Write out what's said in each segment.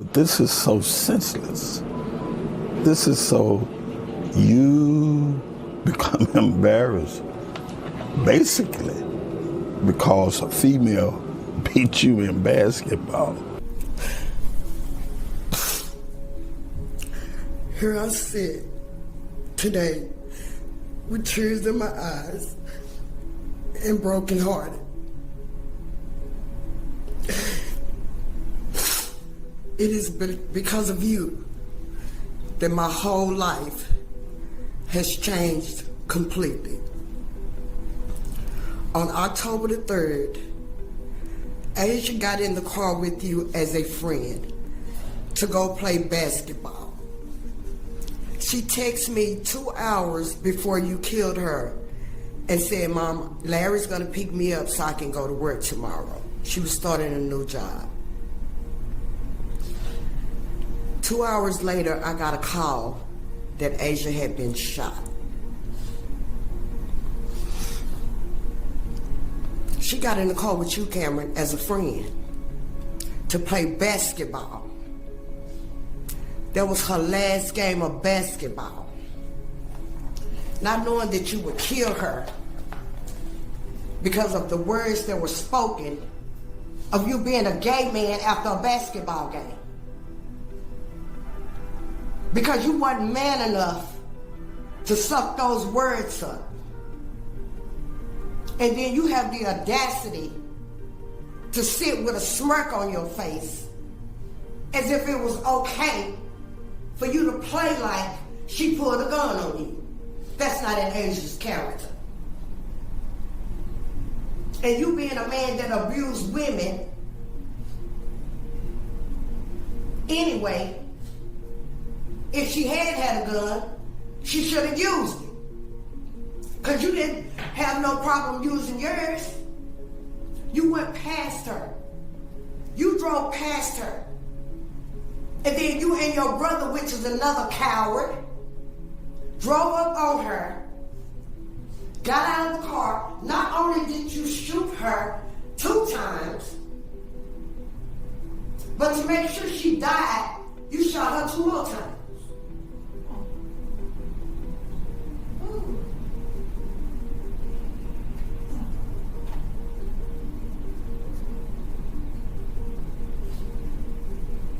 This is so senseless. This is so you become embarrassed, basically, because a female beat you in basketball. Here I sit today with tears in my eyes and brokenhearted. It is because of you that my whole life has changed completely. On October the 3rd, Asia got in the car with you as a friend to go play basketball. She texted me 2 hours before you killed her and said, "Mom, Larry's gonna pick me up so I can go to work tomorrow." She was starting a new job. 2 hours later, I got a call that Asia had been shot. She got in the car with you, Cameron, as a friend to play basketball. That was her last game of basketball. Not knowing that you would kill her because of the words that were spoken of you being a gay man after a basketball game. Because you wasn't man enough to suck those words up. And then you have the audacity to sit with a smirk on your face as if it was okay for you to play like she pulled a gun on you. That's not in Asia's character. And you being a man that abused women anyway, if she had a gun, she should have used it. Because you didn't have no problem using yours. You went past her. You drove past her. And then you and your brother, which is another coward, drove up on her, got out of the car. Not only did you shoot her 2 times, but to make sure she died, you shot her 2 more times.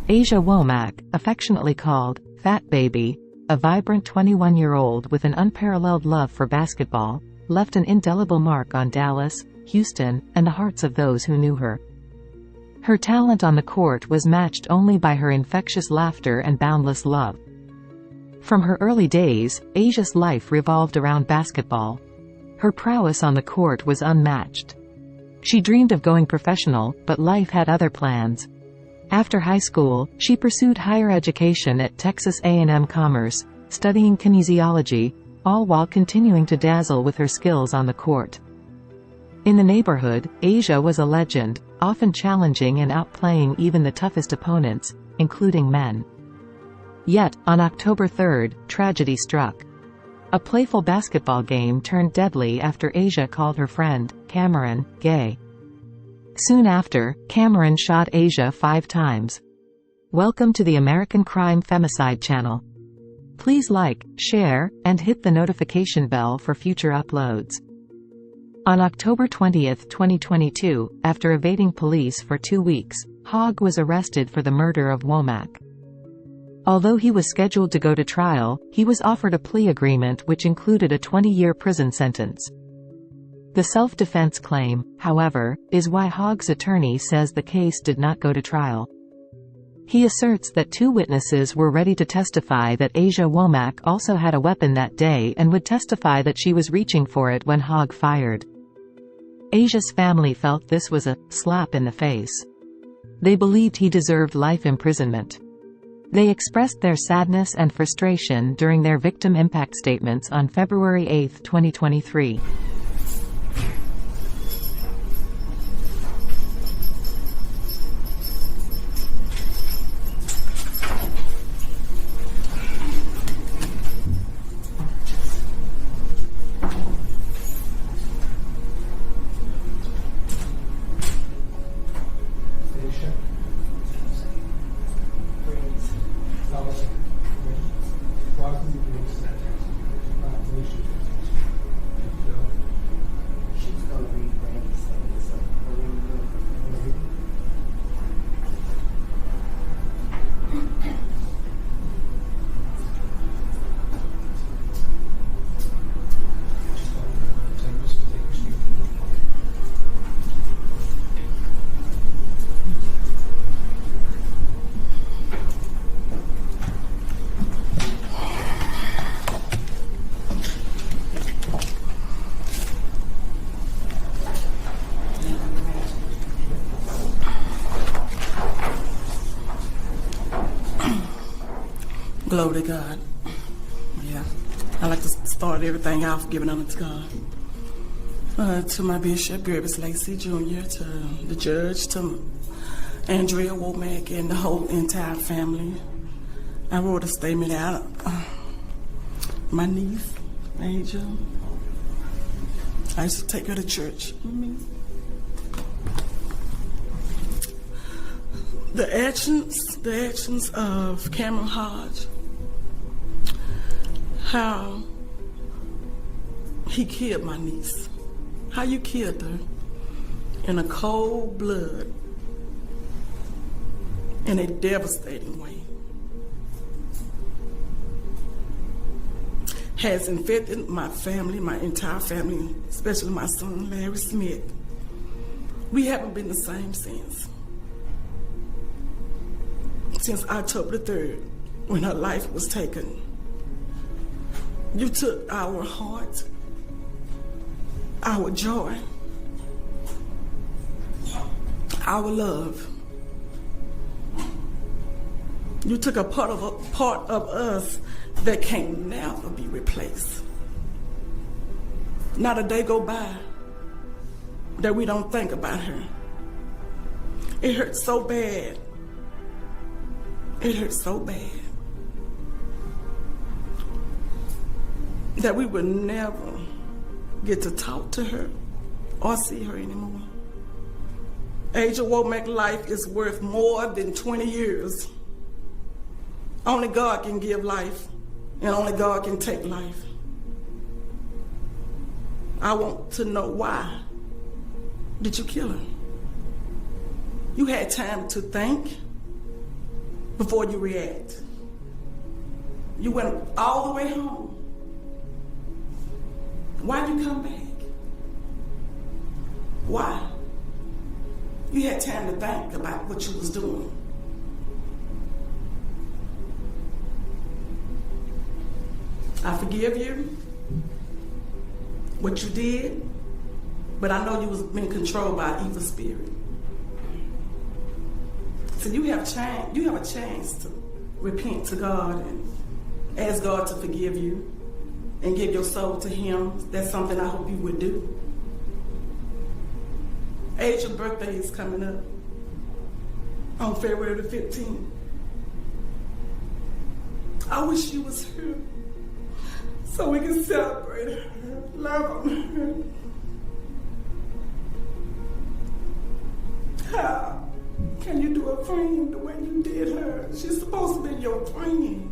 Asia Womack, affectionately called Fat Baby, a vibrant 21-year-old with an unparalleled love for basketball, left an indelible mark on Dallas, Houston, and the hearts of those who knew her. Her talent on the court was matched only by her infectious laughter and boundless love. From her early days, Asia's life revolved around basketball. Her prowess on the court was unmatched. She dreamed of going professional, but life had other plans. After high school, she pursued higher education at Texas A&M Commerce, studying kinesiology, all while continuing to dazzle with her skills on the court. In the neighborhood, Asia was a legend, often challenging and outplaying even the toughest opponents, including men. Yet, on October 3rd, tragedy struck. A playful basketball game turned deadly after Asia called her friend, Cameron, gay. Soon after, Cameron shot Asia 5 times. Welcome to the American Crime Femicide channel. Please like, share, and hit the notification bell for future uploads. On October 20, 2022, after evading police for 2 weeks, Hogg was arrested for the murder of Womack. Although he was scheduled to go to trial, he was offered a plea agreement which included a 20-year prison sentence. The self-defense claim, however, is why Hogg's attorney says the case did not go to trial. He asserts that 2 witnesses were ready to testify that Asia Womack also had a weapon that day and would testify that she was reaching for it when Hogg fired. Asia's family felt this was a slap in the face. They believed he deserved life imprisonment. They expressed their sadness and frustration during their victim impact statements on February 8, 2023. Glory to God. Yeah. I like to start everything off giving honor to God. To my bishop, Gervis Lacey Jr., to the judge, to Asia Womack, and the whole entire family. I wrote a statement out. My niece, Asia, I used to take her to church. The actions of Cameron Hogg, how he killed my niece, how you killed her in a cold blood, in a devastating way, has infected my family, my entire family, especially my son, Larry Smith. We haven't been the same since October the 3rd, when her life was taken. You took our heart, our joy, our love. You took a part of us that can never be replaced. Not a day go by that we don't think about her. It hurts so bad. It hurts so bad that we would never get to talk to her or see her anymore. Asia Womack life is worth more than 20 years. Only God can give life, and only God can take life. I want to know, why did you kill her? You had time to think before you react. You went all the way home. Why did you come back? Why? You had time to think about what you was doing. I forgive you, what you did, but I know you was being controlled by an evil spirit. So you have a chance to repent to God and ask God to forgive you and give your soul to Him. That's something I hope you would do. Asia's birthday is coming up on February the 15th. I wish you was here so we can celebrate her, love her. How can you do a friend the way you did her? She's supposed to be your friend.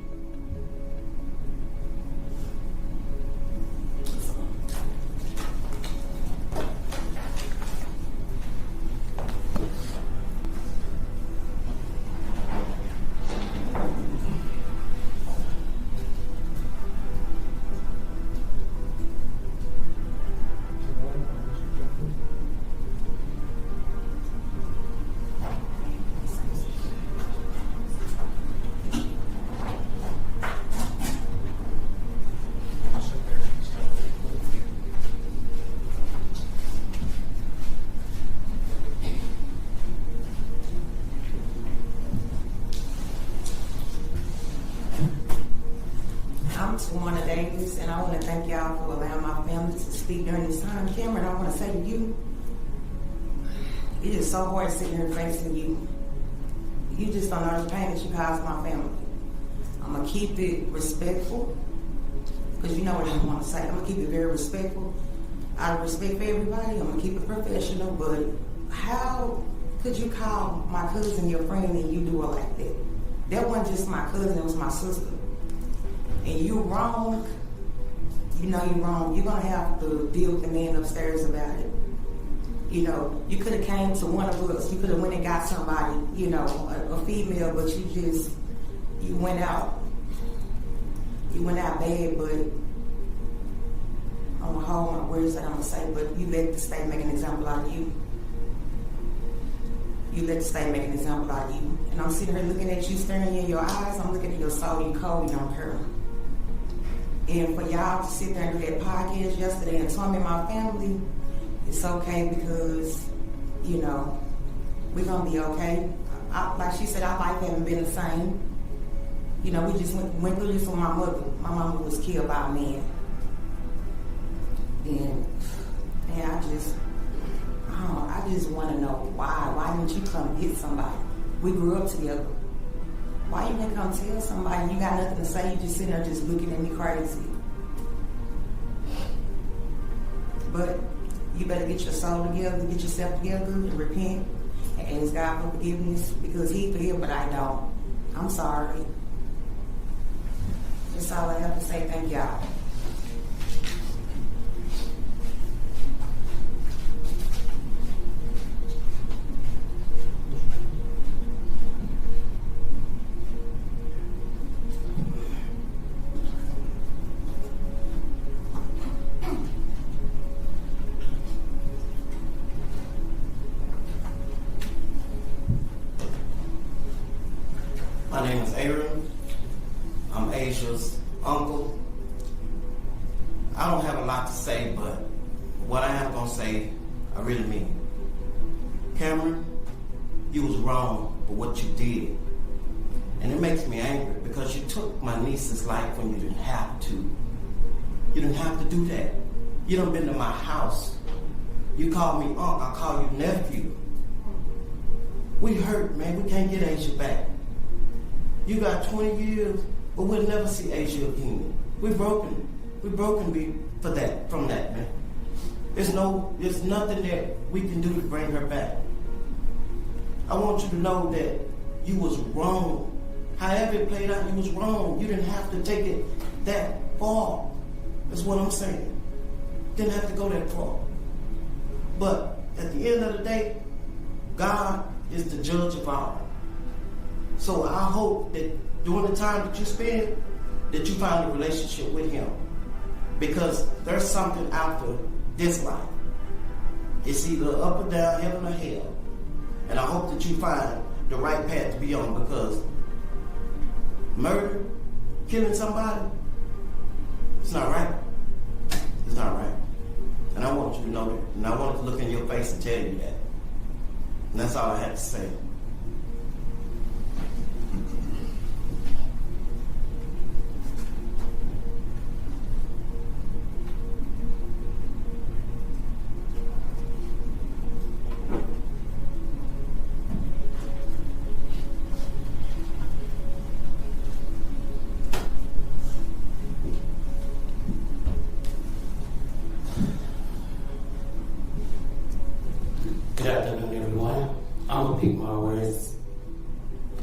Tawana Davis, and I want to thank y'all for allowing my family to speak during this time. Cameron, I want to say to you, it is so hard sitting here facing you. You just don't know the pain that you caused my family. I'm going to keep it respectful, because you know what I want to say. I'm going to keep it very respectful. Out of respect for everybody, I'm going to keep it professional, but how could you call my cousin your friend and you do it like that? That wasn't just my cousin, it was my sister. And you wrong, you know you're wrong. You're going to have to deal with the man upstairs about it. You know, you could have came to one of us. You could have went and got somebody, you know, a female, but you went out. You went out bad, but I'm going to hold my words that I'm going to say, but you let the state make an example out of you. You let the state make an example out of you. And I'm sitting here looking at you, staring you in your eyes. I'm looking at your soul. You cold, you don't care. And for y'all to sit there and do that podcast yesterday and torment my family, it's okay, because, you know, we're going to be okay. Like she said, our life hasn't been the same. You know, we just went through this with my mother. My mama was killed by a man. And I just want to know why. Why didn't you come get somebody? We grew up together. Why you didn't come tell somebody? You got nothing to say. You just sitting there just looking at me crazy. But you better get your soul together, get yourself together, and repent, and ask God for forgiveness, because He forgive, but I don't. I'm sorry. That's all I have to say. Thank y'all. My name is Aaron. I'm Asia's uncle. I don't have a lot to say, but what I am going to say, I really mean. Cameron, you was wrong for what you did. And it makes me angry because you took my niece's life when you didn't have to. You didn't have to do that. You done been to my house. You call me uncle, I call you nephew. We hurt, man. We can't get Asia back. You got 20 years, but we'll never see Asia again. We're broken. We're broken from that, man. There's nothing that we can do to bring her back. I want you to know that you was wrong. However it played out, you was wrong. You didn't have to take it that far. That's what I'm saying. Didn't have to go that far. But at the end of the day, God is the judge of all. So I hope that during the time that you spend, that you find a relationship with Him. Because there's something after this life. It's either up or down, heaven or hell. And I hope that you find the right path to be on, because murder, killing somebody, it's not right. It's not right. And I want you to know that. And I want to look in your face and tell you that. And that's all I had to say. Good afternoon, everyone. I'm going to pick my words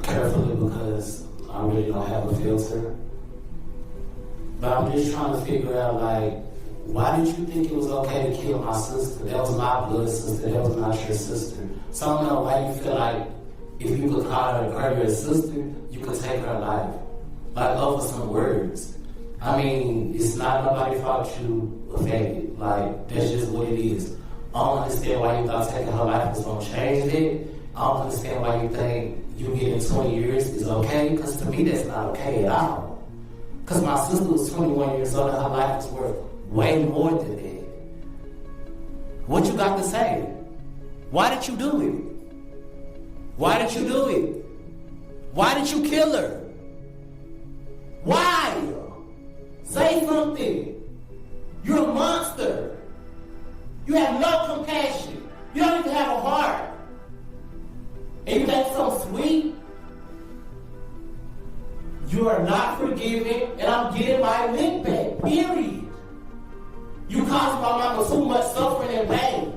carefully because I really don't have a filter. But I'm just trying to figure out, why did you think it was okay to kill my sister? That was my blood sister. That was not your sister. So I don't know why you feel like if you could call her your sister, you could take her life. Over some words. I mean, it's not nobody's fault you affected. That's just what it is. I don't understand why you thought taking her life was going to change it. I don't understand why you think you getting 20 years is okay, because to me that's not okay at all. Because my sister was 21 years old and her life was worth way more than that. What you got to say? Why did you do it? Why did you do it? Why did you kill her? Why? Say something. You're a monster. You have no compassion. You don't even have a heart. And you think so sweet? You are not forgiving, and I'm getting my link back, period. You caused my mama so much suffering and pain.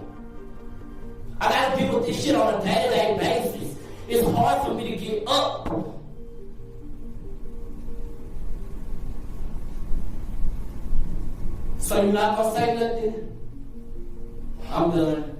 I gotta deal with this shit on a day-to-day basis. It's hard for me to get up. So you're not gonna say nothing? I'm done.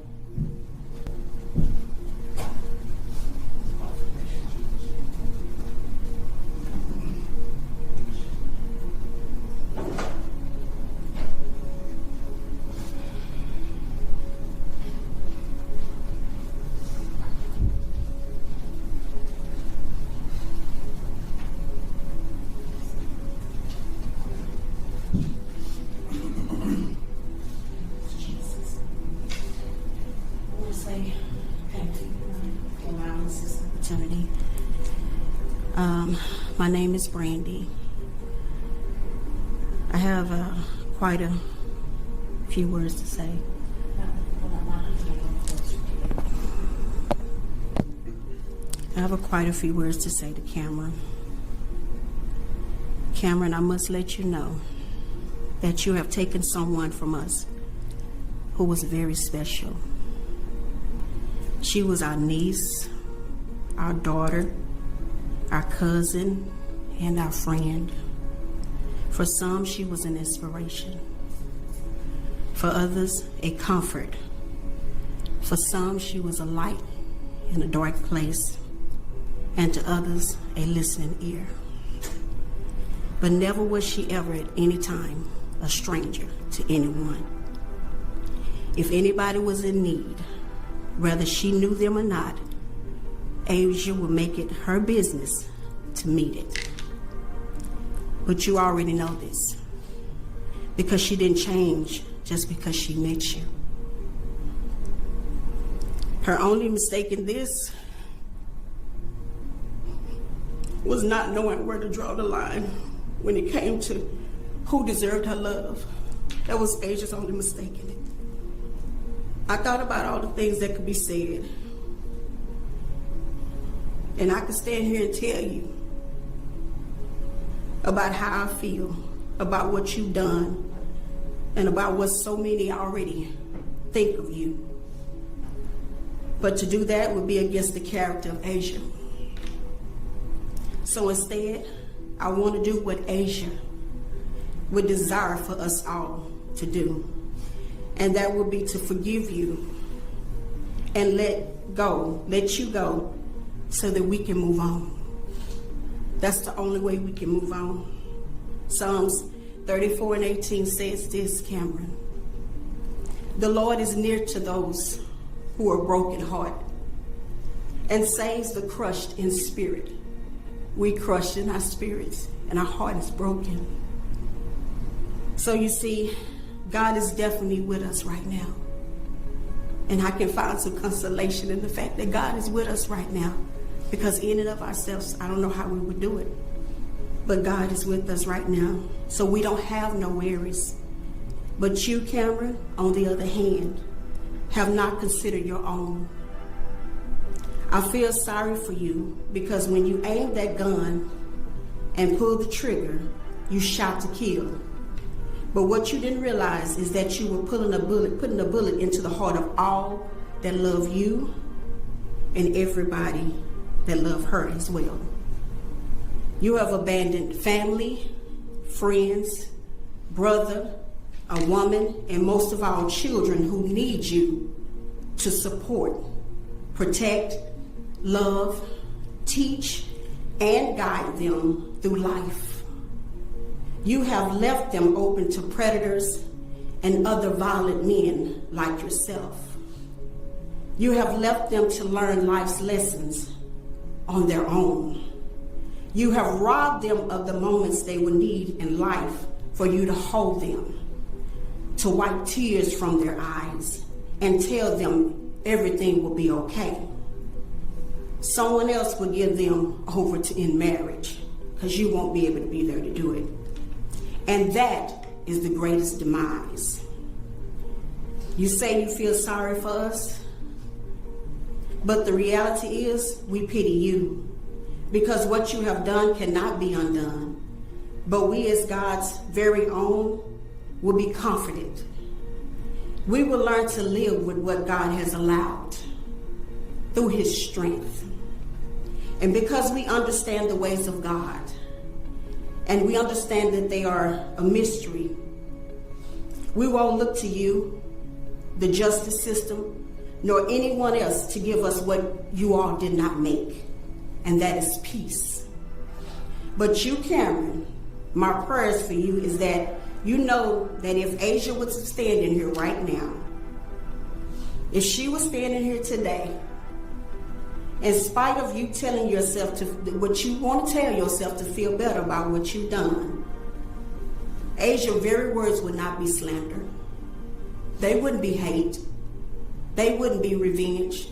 My name is Brandy. I have quite a few words to say. Quite a few words to say to Cameron. Cameron, I must let you know that you have taken someone from us who was very special. She was our niece, our daughter, our cousin, and our friend. For some, she was an inspiration. For others, a comfort. For some, she was a light in a dark place. And to others, a listening ear. But never was she ever at any time a stranger to anyone. If anybody was in need, whether she knew them or not, Asia would make it her business to meet it. But you already know this, because she didn't change just because she met you. Her only mistake in this was not knowing where to draw the line when it came to who deserved her love. That was Asia's only mistake in it. I thought about all the things that could be said. And I could stand here and tell you about how I feel, about what you've done, and about what so many already think of you. But to do that would be against the character of Asia. So instead, I want to do what Asia would desire for us all to do. And that would be to forgive you and let you go so that we can move on. That's the only way we can move on. Psalms 34:18 says this, Cameron. The Lord is near to those who are broken heart and saves the crushed in spirit. We crushed in our spirits and our heart is broken. So you see, God is definitely with us right now. And I can find some consolation in the fact that God is with us right now, because in and of ourselves, I don't know how we would do it. But God is with us right now. So we don't have no worries. But you, Cameron, on the other hand, have not considered your own. I feel sorry for you because when you aimed that gun and pulled the trigger, you shot to kill. But what you didn't realize is that you were putting a bullet into the heart of all that love you and everybody that love her as well. You have abandoned family, friends, brother, a woman, and most of all, children who need you to support, protect, love, teach, and guide them through life. You have left them open to predators and other violent men like yourself. You have left them to learn life's lessons on their own. You have robbed them of the moments they would need in life for you to hold them, to wipe tears from their eyes and tell them everything will be okay. Someone else will give them over to in marriage because you won't be able to be there to do it. And that is the greatest demise. You say you feel sorry for us, but the reality is we pity you because what you have done cannot be undone. But we as God's very own will be comforted. We will learn to live with what God has allowed through his strength. And because we understand the ways of God, and we understand that they are a mystery, we won't look to you, the justice system, nor anyone else to give us what you all did not make, and that is peace. But you, Cameron, my prayers for you is that you know that if Asia was standing here right now, if she was standing here today, in spite of you telling yourself to what you want to tell yourself to feel better about what you've done, Asia's very words would not be slander. They wouldn't be hate. They wouldn't be revenge.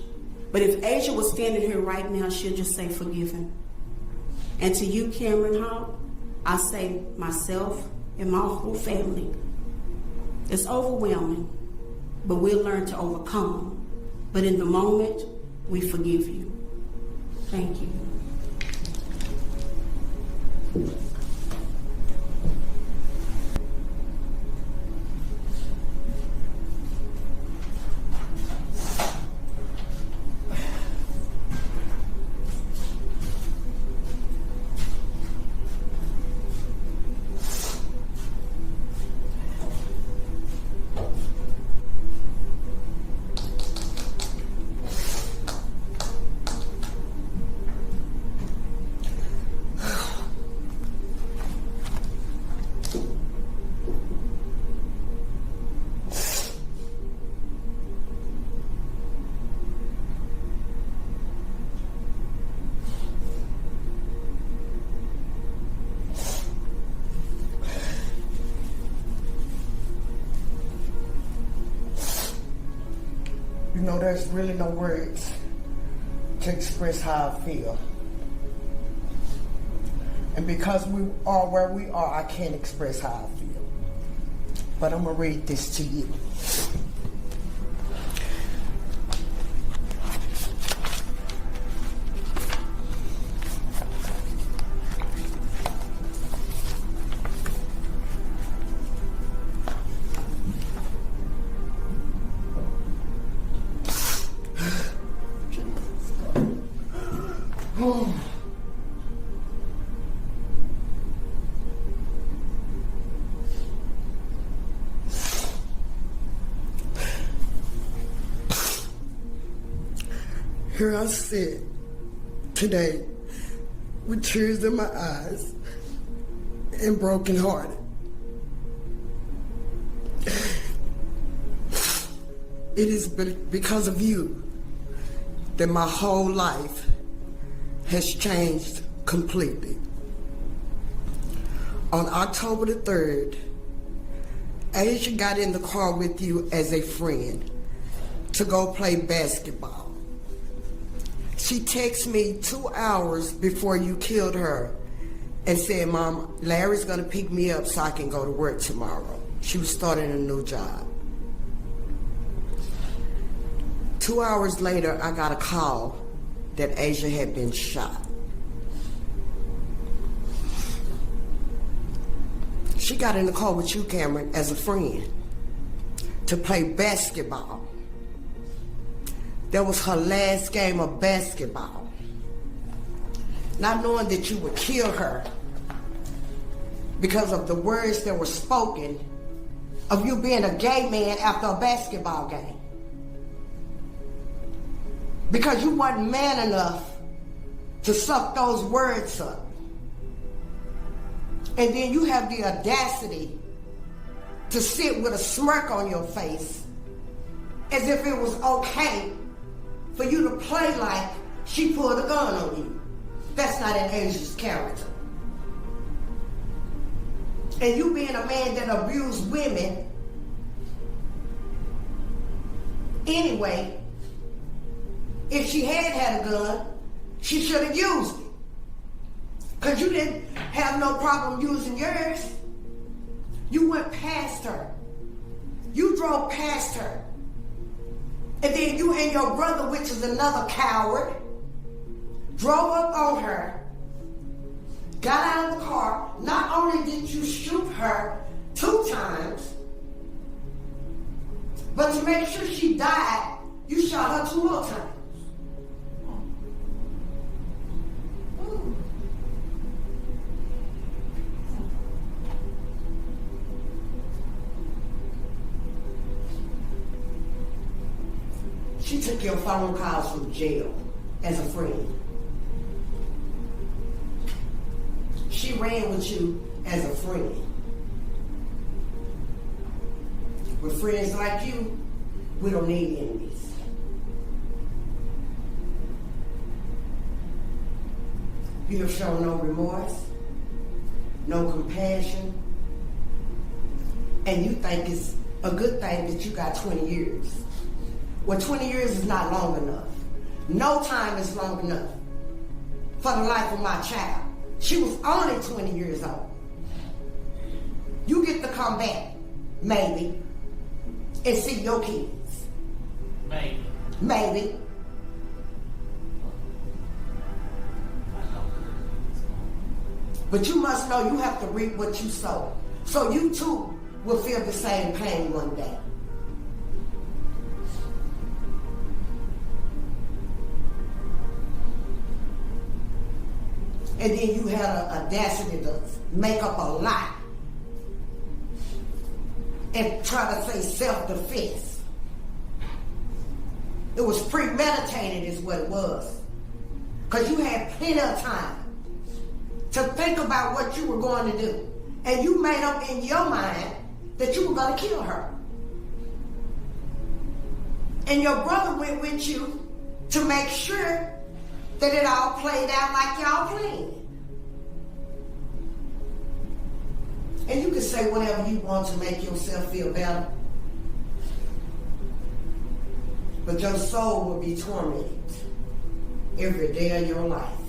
But if Asia was standing here right now, she'll just say forgiven. And to you, Cameron Hogg, I say myself and my whole family, it's overwhelming, but we'll learn to overcome. But in the moment, we forgive you. Thank you. You know, there's really no words to express how I feel. And because we are where we are, I can't express how I feel. But I'm going to read this to you. Here I sit today with tears in my eyes and brokenhearted. It is because of you that my whole life has changed completely. On October the 3rd, Asia got in the car with you as a friend to go play basketball. She texted me 2 hours before you killed her and said, Mom, Larry's gonna pick me up so I can go to work tomorrow. She was starting a new job. 2 hours later, I got a call that Asia had been shot. She got in the car with you, Cameron, as a friend to play basketball. That was her last game of basketball. Not knowing that you would kill her because of the words that were spoken of you being a gay man after a basketball game. Because you weren't man enough to suck those words up. And then you have the audacity to sit with a smirk on your face as if it was okay for you to play like she pulled a gun on you. That's not in Asia's character. And you being a man that abused women anyway, if she had a gun, she should have used it. Because you didn't have no problem using yours. You went past her. You drove past her. And then you and your brother, which is another coward, drove up on her, got out of the car. Not only did you shoot her 2 times, but to make sure she died, you shot her 2 more times. She took your phone calls from jail as a friend. She ran with you as a friend. With friends like you, we don't need enemies. You have shown no remorse, no compassion, and you think it's a good thing that you got 20 years. Well, 20 years is not long enough. No time is long enough for the life of my child. She was only 20 years old. You get to come back, maybe, and see your kids. Maybe. But you must know you have to reap what you sow. So you too will feel the same pain one day. And then you had an audacity to make up a lie and try to say self-defense. It was premeditated is what it was. Because you had plenty of time to think about what you were going to do. And you made up in your mind that you were going to kill her. And your brother went with you to make sure that it all played out like y'all planned. And you can say whatever you want to make yourself feel better. But your soul will be tormented every day of your life.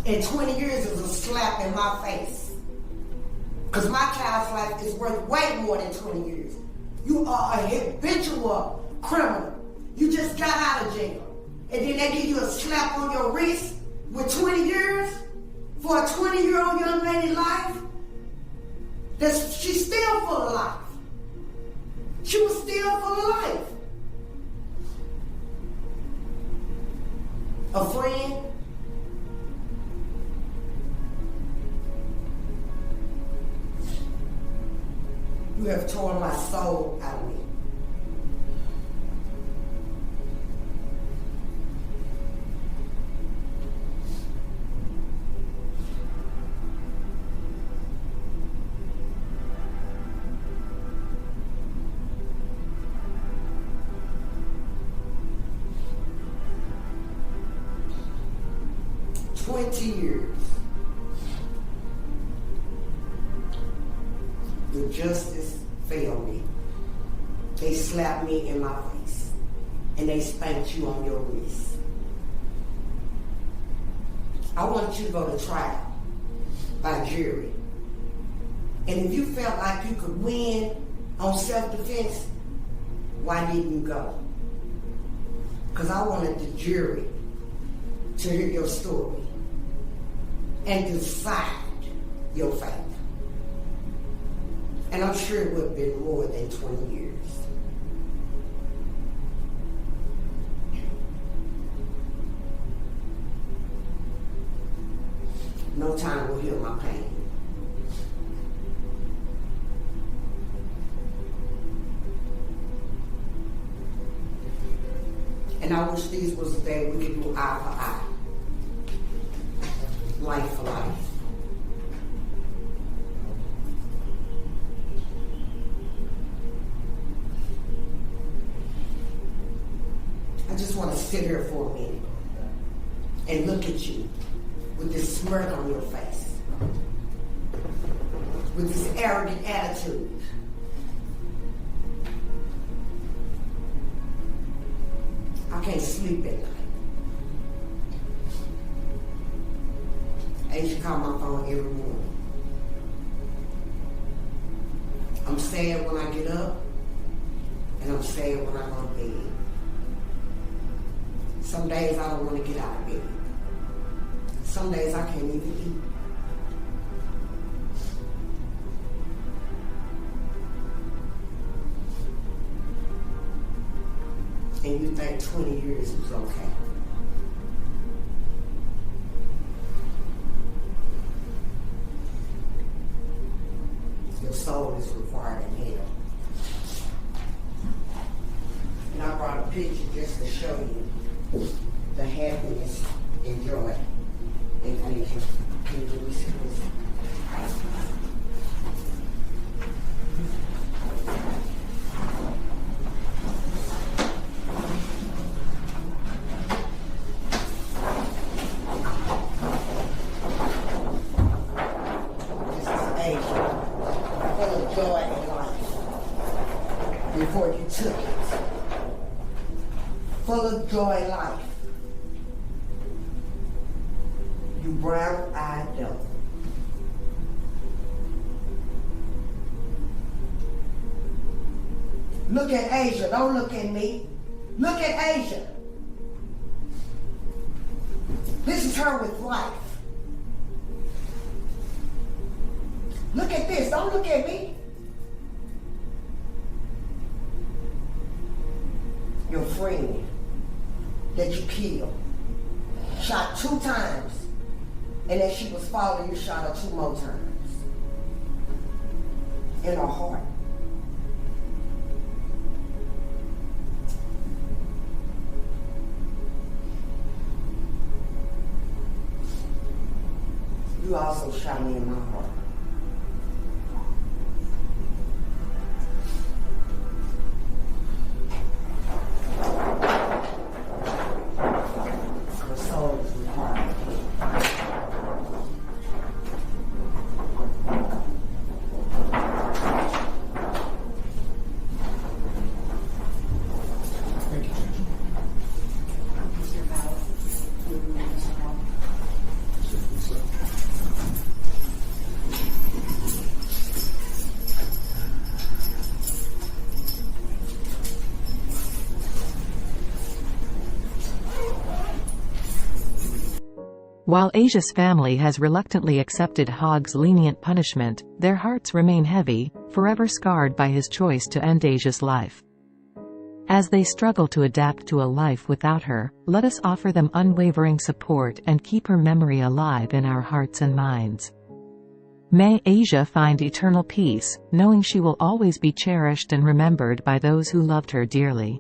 And 20 years is a slap in my face. Because my child's life is worth way more than 20 years. You are a habitual criminal. You just got out of jail. And then they give you a slap on your wrist with 20 years for a 20-year-old young lady's life. She's still full of life. She was still full of life. A friend. You have torn my soul out of me. Years. The justice failed me. They slapped me in my face and they spanked you on your wrist. I want you to go to trial by jury. And if you felt like you could win on self-defense, why didn't you go? Because I wanted the jury to hear your story and decide your fate. And I'm sure it would have been more than 20 years. No time will heal my pain. And I wish these was the day we could do eye for eye. Life for life. I just want to sit here for a minute and look at you with this smirk on your face, with this arrogant attitude. I can't sleep at night. Asia call my phone every morning. I'm sad when I get up, and I'm sad when I go to bed. Some days I don't want to get out of bed. Some days I can't even eat. And you think 20 years was okay. Your soul is required in hell. And I brought a picture just to show you the happiness and joy in Asia. Can you see this? Before you took it. Full of joy life. You brown-eyed devil. Look at Asia. Don't look at me. Look at Asia. This is her with life. Look at this. Don't look at me. Your friend that you killed shot 2 times, and as she was falling, you shot her 2 more times in her heart. You also shot me in my heart. Her soul is required. While Asia's family has reluctantly accepted Hogg's lenient punishment, their hearts remain heavy, forever scarred by his choice to end Asia's life. As they struggle to adapt to a life without her, let us offer them unwavering support and keep her memory alive in our hearts and minds. May Asia find eternal peace, knowing she will always be cherished and remembered by those who loved her dearly.